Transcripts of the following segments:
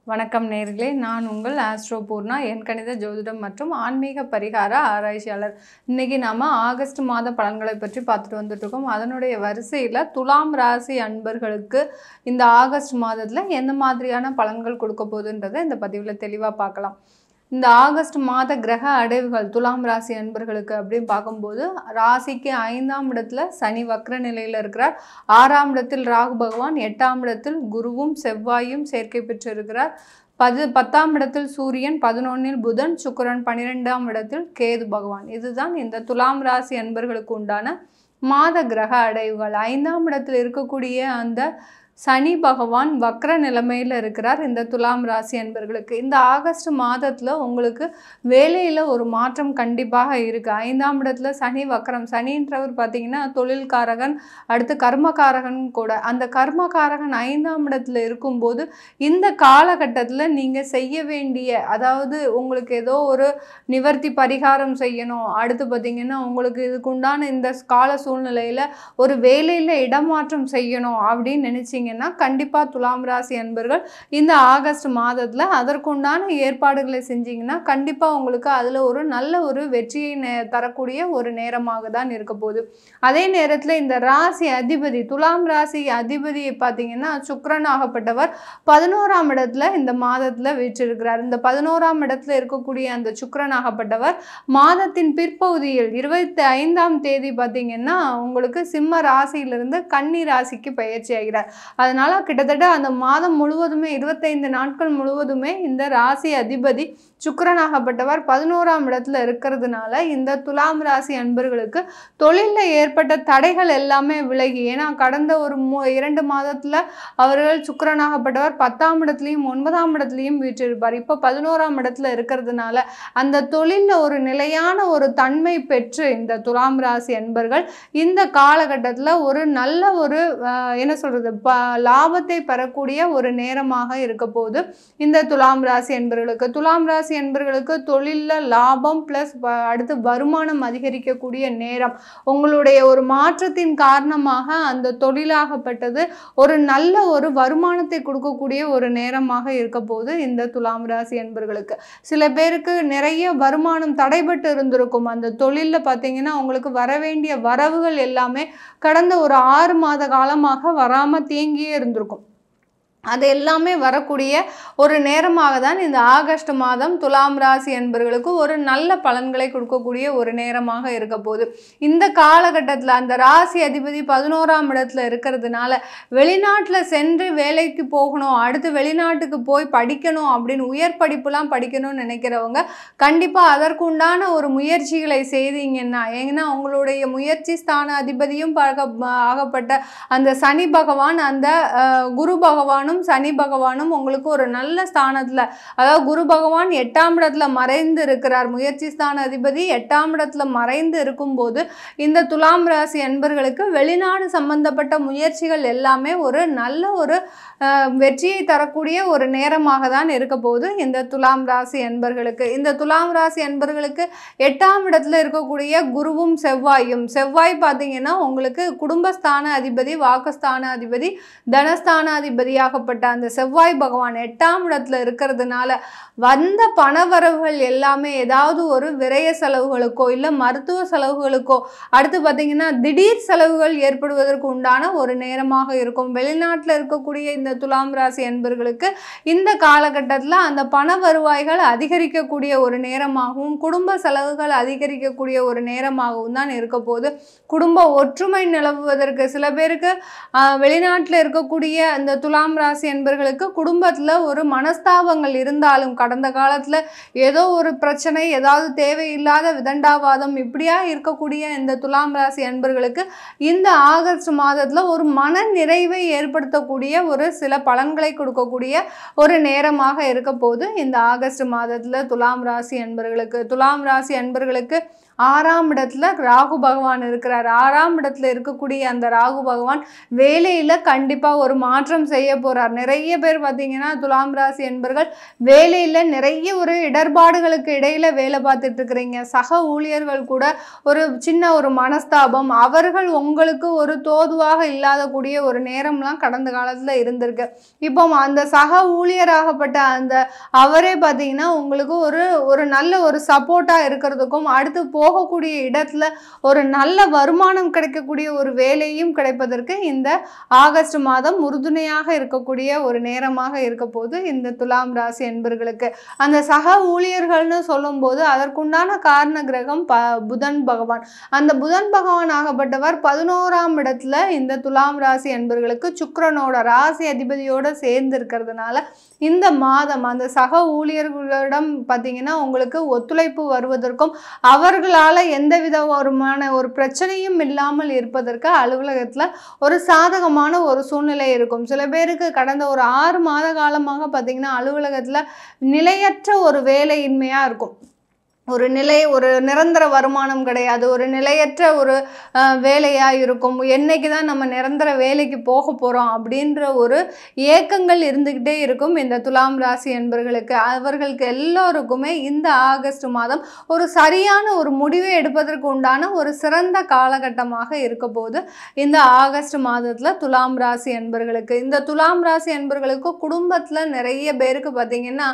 வணக்கம் நேயர்களே, நான் உங்கள் ஆஸ்ட்ரோ பூர்ணா, எண்கணித ஜோதிடம் மற்றும் ஆன்மீக பரிகார ஆராய்ச்சியாளர். இன்னைக்கு நாம ஆகஸ்ட் மாத பலன்களை பற்றி பார்த்துட்டு வந்துட்டு இருக்கோம். அதனுடைய வரிசையில் துலாம் ராசி அன்பர்களுக்கு இந்த ஆகஸ்ட் மாதத்தில் எந்த மாதிரியான பலன்கள் கொடுக்க போகுதுன்றதை இந்த பதிவில் தெளிவாக பார்க்கலாம். இந்த ஆகஸ்ட் மாத கிரக அடைவுகள் துலாம் ராசி அன்பர்களுக்கு அப்படின்னு பார்க்கும்போது, ராசிக்கு 5ஆம் இடத்துல சனி வக்ர நிலையில் இருக்கிறார். 6ஆம் இடத்தில் ராகு பகவான், 8ஆம் இடத்தில் குருவும் செவ்வாயும் சேர்க்கை பெற்று இருக்கிறார். 10ஆம் இடத்தில் சூரியன், 11இல் புதன், சுக்கிரன், 12ஆம் இடத்தில் கேது பகவான். இதுதான் இந்த துலாம் ராசி அன்பர்களுக்கு உண்டான மாத கிரக அடைவுகள். 5ஆம் இடத்தில் இருக்கக்கூடிய அந்த சனி பகவான் வக்ர நிலைமையில் இருக்கிறார். இந்த துலாம் ராசி அன்பர்களுக்கு இந்த ஆகஸ்ட் மாதத்தில் உங்களுக்கு வேலையில் ஒரு மாற்றம் கண்டிப்பாக இருக்குது. 5ஆம் இடத்துல சனி வக்ரம். சனின்றவர் பார்த்தீங்கன்னா தொழில்காரகன், அடுத்து கர்மகாரகன் கூட. அந்த கர்மகாரகன் 5ஆம் இடத்துல இருக்கும்போது இந்த காலகட்டத்தில் நீங்கள் செய்ய வேண்டிய, அதாவது உங்களுக்கு ஏதோ ஒரு நிவர்த்தி பரிகாரம் செய்யணும், அடுத்து பார்த்தீங்கன்னா உங்களுக்கு இதுக்குண்டான இந்த கால சூழ்நிலையில் ஒரு வேலையில் இடமாற்றம் செய்யணும் அப்படின்னு நினச்சிங்க, கண்டிப்பா துலாம் ராசி அன்பர்கள் இந்த ஆகஸ்ட் மாதத்துல அதற்குண்டான ஏற்பாடுகளை செஞ்சீங்கன்னா கண்டிப்பா உங்களுக்கு அதுல ஒரு நல்ல ஒரு வெற்றியை தரக்கூடிய ஒரு நேரமாக தான் இருக்க போகுது. அதே நேரத்துல இந்த ராசி அதிபதி, துலாம் ராசி அதிபதியை பார்த்தீங்கன்னா சுக்கிரன் ஆகப்பட்டவர் 11ஆம் இடத்துல இந்த மாதத்துல வீற்றிருக்கிறார். இந்த 11ஆம் இடத்துல இருக்கக்கூடிய அந்த சுக்கிரன் ஆகப்பட்டவர் மாதத்தின் பிற்பகுதியில் 25ஆம் தேதி பார்த்தீங்கன்னா உங்களுக்கு சிம்ம ராசியிலிருந்து கன்னி ராசிக்கு பயிற்சி ஆகிறார். அதனால கிட்டத்தட்ட அந்த மாதம் முழுவதுமே 25 நாட்கள் முழுவதுமே இந்த ராசி அதிபதி சுக்கிரனாகப்பட்டவர் 11ஆம் இடத்துல இருக்கிறதுனால இந்த துலாம் ராசி அன்பர்களுக்கு தொழிலில் ஏற்பட்ட தடைகள் எல்லாமே விலகி, ஏன்னா கடந்த ஒரு 2 மாதத்துல அவர்கள் சுக்கிரனாகப்பட்டவர் 10ஆம் இடத்துலையும் 9ஆம் இடத்துலையும் வீற்றிருப்பார். இப்போ 11ஆம் இடத்துல இருக்கிறதுனால அந்த தொழிலில் ஒரு நிலையான ஒரு தன்மை பெற்று இந்த துலாம் ராசி அன்பர்கள் இந்த காலகட்டத்தில் ஒரு நல்ல ஒரு என்ன சொல்றது லாபத்தை பெறக்கூடிய ஒரு நேரமாக இருக்க போது இந்த துலாம் ராசி என்பவர்களுக்கு. துலாம் ராசி என்பவர்களுக்கு தொழிலில் லாபம் பிளஸ் அடுத்து வருமானம் அதிகரிக்கக்கூடிய நேரம். உங்களுடைய ஒரு மாற்றத்தின் காரணமாக அந்த தொழிலாகப்பட்டது ஒரு நல்ல ஒரு வருமானத்தை கொடுக்கக்கூடிய ஒரு நேரமாக இருக்க போது இந்த துலாம் ராசி என்பவர்களுக்கு. சில பேருக்கு நிறைய வருமானம் தடைபட்டு இருந்திருக்கும். அந்த தொழிலில் பார்த்தீங்கன்னா உங்களுக்கு வர வேண்டிய வரவுகள் எல்லாமே கடந்த ஒரு 6 மாத காலமாக வராமல் தேங்கியே இருந்திருக்கும். அது எல்லாமே வரக்கூடிய ஒரு நேரமாக தான் இந்த ஆகஸ்ட் மாதம் துலாம் ராசி என்பவர்களுக்கு ஒரு நல்ல பலன்களை கொடுக்கக்கூடிய ஒரு நேரமாக இருக்க போகுது. இந்த காலகட்டத்தில் அந்த ராசி அதிபதி 11ஆம் இடத்துல இருக்கிறதுனால வெளிநாட்டில் சென்று வேலைக்கு போகணும், அடுத்து வெளிநாட்டுக்கு போய் படிக்கணும் அப்படின்னு உயர் படிப்புலாம் படிக்கணும்னு நினைக்கிறவங்க கண்டிப்பாக அதற்குண்டான ஒரு முயற்சிகளை செய்தீங்கன்னா, ஏன்னா உங்களுடைய முயற்சி ஸ்தான அதிபதியும் ஆகப்பட்ட அந்த சனி பகவான், அந்த குரு பகவானும் சனி பகவானும் உங்களுக்கு ஒரு நல்ல ஸ்தானத்துல, அதாவது குரு பகவான் 8ஆம் இடத்துல மறைந்து இருக்கிறார். முயற்சி ஸ்தான அதிபதி 8ஆம் இடத்துல மறைந்து இருக்கும்போது இந்த துலாம் ராசி அன்பர்களுக்கு வெளிநாடு சம்பந்தப்பட்ட முயற்சிகள் எல்லாமே ஒரு நல்ல ஒரு வெற்றியை தரக்கூடிய ஒரு நேரமாக தான் இருக்க போகுது இந்த துலாம் ராசி அன்பர்களுக்கு. இந்த துலாம் ராசி அன்பர்களுக்கு 8ஆம் இடத்துல இருக்கக்கூடிய குருவும் செவ்வாயும், செவ்வாய் பார்த்தீங்கன்னா உங்களுக்கு குடும்பஸ்தான அதிபதி, வாக்குஸ்தான அதிபதி, தனஸ்தான அதிபதியாக அந்த செவ்வாய் பகவான் 8ஆம் இடத்துல இருக்கிறதுனால வந்த பணவரவுகள் எல்லாமே ஏதாவது ஒரு விரய செலவுகளுக்கோ இல்லை மருத்துவ செலவுகளுக்கோ, அடுத்து பார்த்தீங்கன்னா திடீர் செலவுகள் ஏற்படுவதற்கு உண்டான ஒரு நேரமாக இருக்கும். வெளிநாட்டில் இருக்கக்கூடிய இந்த துலாம் ராசி அன்பர்களுக்கு இந்த காலகட்டத்தில் அந்த பண வருவாய்கள் அதிகரிக்கக்கூடிய ஒரு நேரமாகவும் குடும்ப செலவுகள் அதிகரிக்கக்கூடிய ஒரு நேரமாகவும் தான் இருக்க போது. குடும்ப ஒற்றுமை நிலவுவதற்கு சில பேருக்கு வெளிநாட்டில் இருக்கக்கூடிய இந்த துலாம் ராசி என்பவர்களுக்கு குடும்பத்தில் ஒரு மனஸ்தாபங்கள் இருந்தாலும், கடந்த காலத்தில் ஏதோ ஒரு பிரச்சனை, ஏதாவது தேவையில்லாத விதண்டாவாதம் இப்படியா இருக்கக்கூடிய இந்த துலாம் ராசி அன்பர்களுக்கு இந்த ஆகஸ்ட் மாதத்தில் ஒரு மன நிறைவை ஏற்படுத்தக்கூடிய ஒரு சில பலன்களை கொடுக்கக்கூடிய ஒரு நேரமாக இருக்க போது இந்த ஆகஸ்ட் மாதத்தில் துலாம் ராசி அன்பர்களுக்கு. துலாம் ராசி அன்பர்களுக்கு 6ஆம் இடத்துல ராகு பகவான் இருக்கிறார். 6ஆம் இடத்துல இருக்கக்கூடிய அந்த ராகு பகவான் வேலையில் கண்டிப்பாக ஒரு மாற்றம் செய்ய போகிறார். நிறைய பேர் பார்த்தீங்கன்னா துலாம் ராசி என்பர்கள் வேலையில் நிறைய ஒரு இடர்பாடுகளுக்கு இடையில் வேலை பார்த்துட்டு இருக்கிறீங்க. சக ஊழியர்கள் கூட ஒரு சின்ன ஒரு மனஸ்தாபம், அவர்கள் உங்களுக்கு ஒரு தோதுவாக இல்லாத கூடிய ஒரு நேரம்லாம் கடந்த காலத்தில் இருந்திருக்கு. இப்போ அந்த சக ஊழியராகப்பட்ட அந்த அவரே பார்த்தீங்கன்னா உங்களுக்கு ஒரு நல்ல ஒரு சப்போர்ட்டாக இருக்கிறதுக்கும் அடுத்து போகக்கூடிய இடத்துல ஒரு நல்ல வருமானம் கிடைக்கக்கூடிய ஒரு வேலையும் கிடைப்பதற்கு இந்த ஆகஸ்ட் மாதம் உறுதுணையாக இருக்கக்கூடிய ஒரு நேரமாக இருக்க போது இந்த துலாம் ராசி என்பர்களுக்கு. அந்த சக ஊழியர்கள்னு சொல்லும்போது அதற்குண்டான காரண கிரகம் புதன் பகவான். அந்த புதன் பகவான் ஆகப்பட்டவர் 11ஆம் இடத்துல இந்த துலாம் ராசி என்பர்களுக்கு சுக்கிரனோட ராசி அதிபதியோட சேர்ந்து இருக்கிறதுனால இந்த மாதம் அந்த சக ஊழியர்களிடம் பார்த்தீங்கன்னா உங்களுக்கு ஒத்துழைப்பு வருவதற்கும் அவர்களால் எந்த விதமான ஒரு பிரச்சனையும் இல்லாமல் இருப்பதற்கு அலுவலகத்தில் ஒரு சாதகமான ஒரு சூழ்நிலை இருக்கும். சில பேருக்கு கடந்த ஒரு 6 மாத காலமாக பார்த்தீங்கன்னா அலுவலகத்தில் நிலையற்ற ஒரு வேலையின்மையாக இருக்கும். ஒரு நிரந்தர வருமானம் கிடையாது, ஒரு நிலையற்ற ஒரு வேலையாக இருக்கும். என்னைக்கு தான் நம்ம நிரந்தர வேலைக்கு போக போகிறோம் அப்படின்ற ஒரு ஏக்கங்கள் இருந்துக்கிட்டே இருக்கும் இந்த துலாம் ராசி என்பர்களுக்கு. அவர்களுக்கு எல்லோருக்குமே இந்த ஆகஸ்ட் மாதம் ஒரு சரியான ஒரு முடிவை எடுப்பதற்கு உண்டான ஒரு சிறந்த காலகட்டமாக இருக்க போது இந்த ஆகஸ்ட் மாதத்தில் துலாம் ராசி என்பர்களுக்கு. இந்த துலாம் ராசி என்பர்களுக்கு குடும்பத்தில் நிறைய பேருக்கு பார்த்திங்கன்னா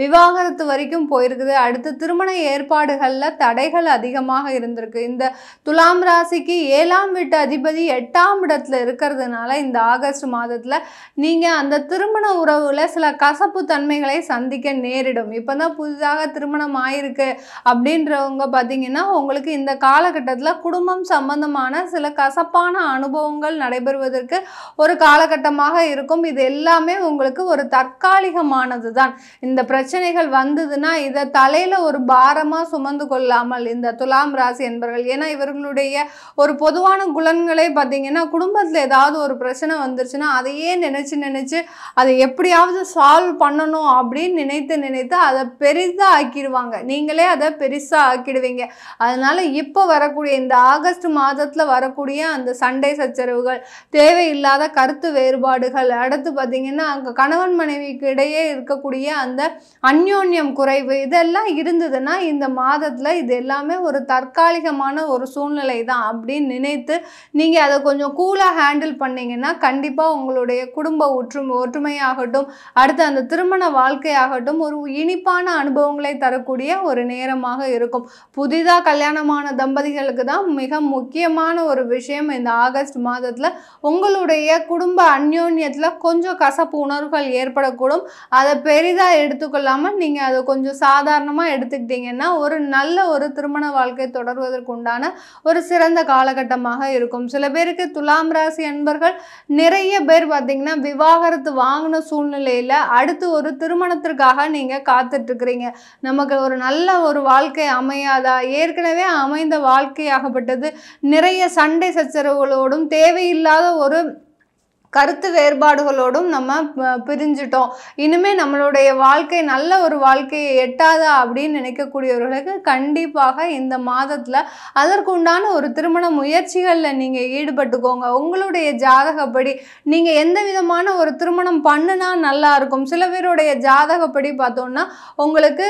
விவாகரத்து வரைக்கும் போயிருக்குது. அடுத்து திருமண ஏற்பாடுகளில் தடைகள் அதிகமாக இருந்திருக்கு. இந்த துலாம் ராசிக்கு 7ஆம் வீட்டு அதிபதி 8ஆம் இடத்துல இருக்கிறதுனால இந்த ஆகஸ்ட் மாதத்தில் நீங்கள் அந்த திருமண உறவில் சில கசப்பு தன்மைகளை சந்திக்க நேரிடும். இப்போ தான் புதிதாக திருமணம் ஆயிருக்கு அப்படின்றவங்க பார்த்தீங்கன்னா உங்களுக்கு இந்த காலகட்டத்தில் குடும்பம் சம்பந்தமான சில கசப்பான அனுபவங்கள் நடைபெறுவதற்கு ஒரு காலகட்டமாக இருக்கும். இது எல்லாமே உங்களுக்கு ஒரு தற்காலிகமானது தான். இந்த பிரச்சனைகள் வந்ததுன்னா இதை தலையில் ஒரு பாரமாக சுமந்து கொள்ளாமல் இந்த துலாம் ராசி என்பர்கள், ஏன்னா இவர்களுடைய ஒரு பொதுவான குணங்களே பார்த்தீங்கன்னா குடும்பத்தில் ஏதாவது ஒரு பிரச்சனை வந்துருச்சுன்னா அதையே நினச்சி அதை எப்படியாவது சால்வ் பண்ணணும் அப்படின்னு நினைத்து அதை பெரிதாக ஆக்கிடுவாங்க. நீங்களே அதை பெருசாக ஆக்கிடுவீங்க. அதனால இப்போ வரக்கூடிய இந்த ஆகஸ்ட் மாதத்தில் வரக்கூடிய அந்த சண்டை சச்சரவுகள், தேவையில்லாத கருத்து வேறுபாடுகள், அடுத்து பார்த்தீங்கன்னா அங்கே கணவன் மனைவிக்கு இடையே இருக்கக்கூடிய அந்த அந்யோன்யம் குறைவு, இதெல்லாம் இருந்ததுன்னா இந்த மாதத்தில் இது எல்லாமே ஒரு தற்காலிகமான ஒரு சூழ்நிலை தான் அப்படின்னு நினைத்து நீங்கள் அதை கொஞ்சம் கூலாக ஹேண்டில் பண்ணிங்கன்னா கண்டிப்பாக உங்களுடைய குடும்ப ஒற்றுமையாகட்டும், அடுத்து அந்த திருமண வாழ்க்கையாகட்டும் ஒரு இனிப்பான அனுபவங்களை தரக்கூடிய ஒரு நேரமாக இருக்கும். புதிதாக கல்யாணமான தம்பதிகளுக்கு தான் மிக முக்கியமான ஒரு விஷயம் இந்த ஆகஸ்ட் மாதத்தில் உங்களுடைய குடும்ப அந்யோன்யத்தில் கொஞ்சம் கசப்பு உணர்வுகள் ஏற்படக்கூடும். அதை பெரிதாக எடுத்துக்கொள்ளாமல் நீங்கள் அதை கொஞ்சம் சாதாரணமாக எடுத்துக்கிட்டீங்கன்னா ஒரு நல்ல ஒரு திருமண வாழ்க்கை தொடர்வதற்கு உண்டான ஒரு சிறந்த காலகட்டமாக இருக்கும். சில பேருக்கு துலாம் ராசி அன்பர்கள் நிறைய பேர் பார்த்தீங்கன்னா விவாகரத்து வாங்கின சூழ்நிலையில் அடுத்து ஒரு திருமணத்திற்காக நீங்கள் காத்துட்ருக்கிறீங்க. நமக்கு ஒரு நல்ல ஒரு வாழ்க்கை அமையாதா, ஏற்கனவே அமைந்த வாழ்க்கையாகப்பட்டது நிறைய சண்டை சச்சரவுகளோடும் தேவையில்லாத ஒரு கருத்து வேறுபாடுகளோடும் நம்ம பிரிஞ்சிட்டோம், இனிமேல் நம்மளுடைய வாழ்க்கை நல்ல ஒரு வாழ்க்கையை எட்டாதா அப்படின்னு நினைக்கக்கூடியவர்களுக்கு கண்டிப்பாக இந்த மாதத்தில் அதற்குண்டான ஒரு திருமண முயற்சிகளில் நீங்கள் ஈடுபட்டுக்கோங்க. உங்களுடைய ஜாதகப்படி நீங்கள் எந்த விதமான ஒரு திருமணம் பண்ணுனா நல்லா இருக்கும். சில பேருடைய ஜாதகப்படி பார்த்தோன்னா உங்களுக்கு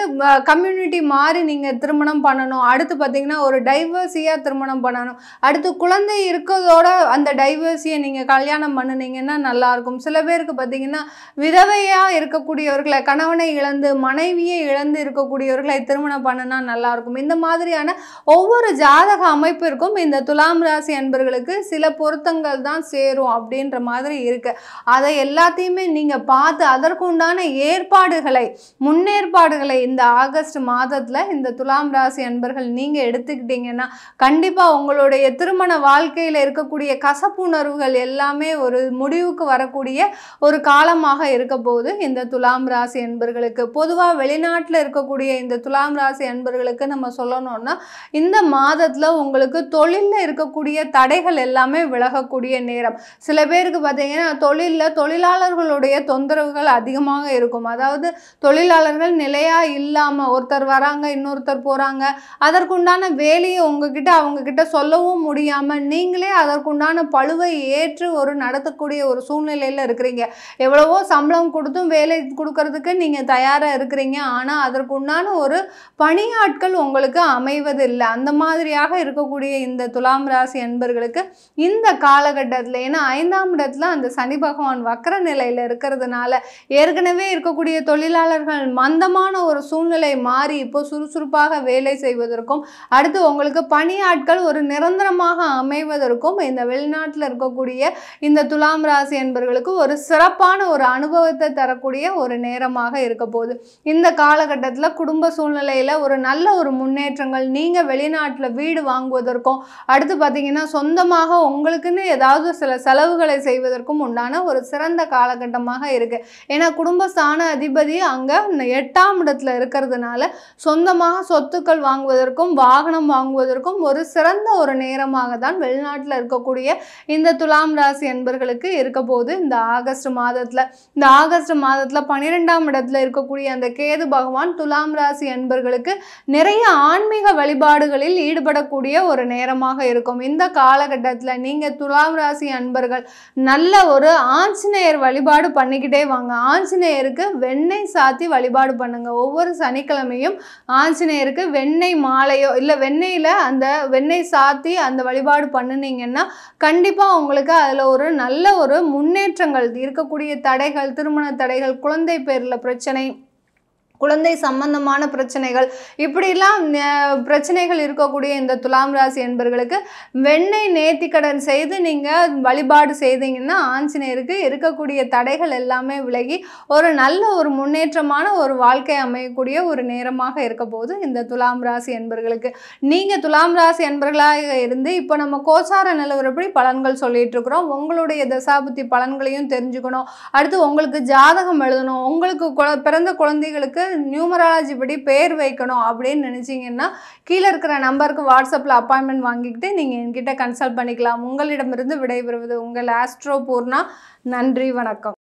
கம்யூனிட்டி மாறி நீங்கள் திருமணம் பண்ணணும், அடுத்து பார்த்தீங்கன்னா ஒரு டைவர்ஸியாக திருமணம் பண்ணணும், அடுத்து குழந்தை இருக்கிறதோட அந்த டைவர்ஸியை நீங்கள் கல்யாணம் பண்ணுனீங்க நல்லா இருக்கும். சில பேருக்கு பார்த்தீங்கன்னா விதவையா இருக்கக்கூடியவர்களை, கணவனை இழந்து மனைவியை இழந்து இருக்கக்கூடியவர்களை திருமணம் பண்ணனா நல்லா இருக்கும். இந்த மாதிரியான ஒவ்வொரு ஜாதக அமைப்பிற்கும் இந்த துலாம் ராசி அன்பர்களுக்கு சில பொருத்தங்கள் தான் சேரும் அப்படின்ற மாதிரி இருக்கு. அதை எல்லாத்தையுமே நீங்க பார்த்து அதற்குண்டான முன்னேற்பாடுகளை இந்த ஆகஸ்ட் மாதத்துல இந்த துலாம் ராசி அன்பர்கள் நீங்க எடுத்துக்கிட்டீங்கன்னா கண்டிப்பா உங்களுடைய திருமண வாழ்க்கையில இருக்கக்கூடிய கசப்புணர்வுகள் எல்லாமே ஒரு முடிவுக்கு வரக்கூடிய ஒரு காலமாக இருக்க போது இந்த துலாம் ராசி அன்பர்களுக்கு. பொதுவாக வெளிநாட்டில் இருக்கக்கூடிய இந்த துலாம் ராசி அன்பர்களுக்கு நம்ம சொல்லணும்னா இந்த மாதத்தில் உங்களுக்கு தொழிலில் இருக்கக்கூடிய தடைகள் எல்லாமே விலகக்கூடிய நேரம். சில பேருக்கு பார்த்தீங்கன்னா தொழிலில் தொழிலாளர்களுடைய தொந்தரவுகள் அதிகமாக இருக்கும். அதாவது தொழிலாளர்கள் நிலையாக இல்லாமல் ஒருத்தர் வராங்க இன்னொருத்தர் போகிறாங்க, அதற்குண்டான வேலையை உங்ககிட்ட அவங்கக்கிட்ட சொல்லவும் முடியாமல் நீங்களே அதற்குண்டான பளுவை ஏற்று ஒரு நடத்தக்கூடிய ஒரு சூழ்நிலையில் இருக்கிறீங்க. எவ்வளவோ சம்பளம் கொடுத்தும் வேலை கொடுக்கறதுக்கு நீங்கள் தயாராக இருக்கிறீங்க, ஆனால் அதற்குண்டான ஒரு பணியாட்கள் உங்களுக்கு அமைவதில்லை. அந்த மாதிரியாக இருக்கக்கூடிய இந்த துலாம் ராசி அன்பர்களுக்கு இந்த காலகட்டத்தில், ஏன்னா 5ஆம் இடத்துல அந்த சனி பகவான் வக்கர நிலையில் இருக்கிறதுனால ஏற்கனவே இருக்கக்கூடிய தொழிலாளர்கள் மந்தமான ஒரு சூழ்நிலை மாறி இப்போ சுறுசுறுப்பாக வேலை செய்வதற்கும் அடுத்து உங்களுக்கு பணியாட்கள் ஒரு நிரந்தரமாக அமைவதற்கும் இந்த வெளிநாட்டில் இருக்கக்கூடிய இந்த துலாம் ராசி அன்பர்களுக்கு ஒரு சிறப்பான ஒரு அனுபவத்தை தரக்கூடிய ஒரு நேரமாக இருக்க போகுது. இந்த காலகட்டத்தில் குடும்ப சூழ்நிலையில் ஒரு நல்ல ஒரு முன்னேற்றங்கள், நீங்கள் வெளிநாட்டில் வீடு வாங்குவதற்கும் அடுத்து பார்த்தீங்கன்னா சொந்தமாக உங்களுக்குன்னு ஏதாவது சில செலவுகளை செய்வதற்கும் உண்டான ஒரு சிறந்த காலகட்டமாக இருக்குது. ஏன்னா குடும்பஸ்தான அதிபதி அங்கே 8ஆம் இடத்துல இருக்கிறதுனால சொந்தமாக சொத்துக்கள் வாங்குவதற்கும் வாகனம் வாங்குவதற்கும் ஒரு சிறந்த ஒரு நேரமாக தான் வெளிநாட்டில் இருக்கக்கூடிய இந்த துலாம் ராசி அன்பர்களுக்கு இருக்க போது. இந்த ஆகஸ்ட் மாதத்தில் 12ஆம் இடத்துல இருக்கக்கூடிய அந்த கேது பகவான் துலாம் ராசி அன்பர்களுக்கு நிறைய ஆன்மீக வழிபாடுகளில் ஈடுபடக்கூடிய ஒரு நேரமாக இருக்கும். இந்த காலகட்டத்தில் நீங்கள் துலாம் ராசி அன்பர்கள் நல்ல ஒரு ஆஞ்சநேயர் வழிபாடு பண்ணிக்கிட்டே வாங்க. ஆஞ்சநேயருக்கு வெண்ணெய் சாத்தி வழிபாடு பண்ணுங்க. ஒவ்வொரு சனிக்கிழமையும் ஆஞ்சநேயருக்கு வெண்ணெய் மாலையோ இல்லை வெண்ணெயில் அந்த வெண்ணெய் சாத்தி அந்த வழிபாடு பண்ணினீங்கன்னா கண்டிப்பாக உங்களுக்கு அதில் ஒரு நல்ல ஒரு முன்னேற்றங்கள், இருக்கக்கூடிய தடைகள், திருமண தடைகள், குழந்தை பேரில் பிரச்சனை, குழந்தை சம்பந்தமான பிரச்சனைகள், இப்படிலாம் பிரச்சனைகள் இருக்கக்கூடிய இந்த துலாம் ராசி என்பர்களுக்கு வெண்ணெய் நேர்த்திக்கடன் செய்து நீங்கள் வழிபாடு செய்தீங்கன்னா ஆஞ்சநேயருக்கு இருக்கக்கூடிய தடைகள் எல்லாமே விலகி ஒரு நல்ல ஒரு முன்னேற்றமான ஒரு வாழ்க்கை அமையக்கூடிய ஒரு நேரமாக இருக்க போது இந்த துலாம் ராசி என்பர்களுக்கு. நீங்கள் துலாம் ராசி என்பர்களாக இருந்து இப்போ நம்ம கோச்சார நிலவரப்படி பலன்கள் சொல்லிட்டு இருக்கிறோம். உங்களுடைய தசாபுத்தி பலன்களையும் தெரிஞ்சுக்கணும், அடுத்து உங்களுக்கு ஜாதகம் எழுதணும், உங்களுக்கு பிறந்த குழந்தைகளுக்கு நியூமராலஜி படி பேர் வைக்கணும் அப்படின்னு நினைச்சீங்கன்னா கீழே இருக்கிற நம்பருக்கு வாட்ஸ்அப்பில் அப்பாயின்மெண்ட் வாங்கிக்கிட்டு நீங்கள் என்கிட்ட கன்சல்ட் பண்ணிக்கலாம். உங்களிடமிருந்து விடைபெறுவது உங்கள் ஆஸ்ட்ரோ பூர்ணா. நன்றி, வணக்கம்.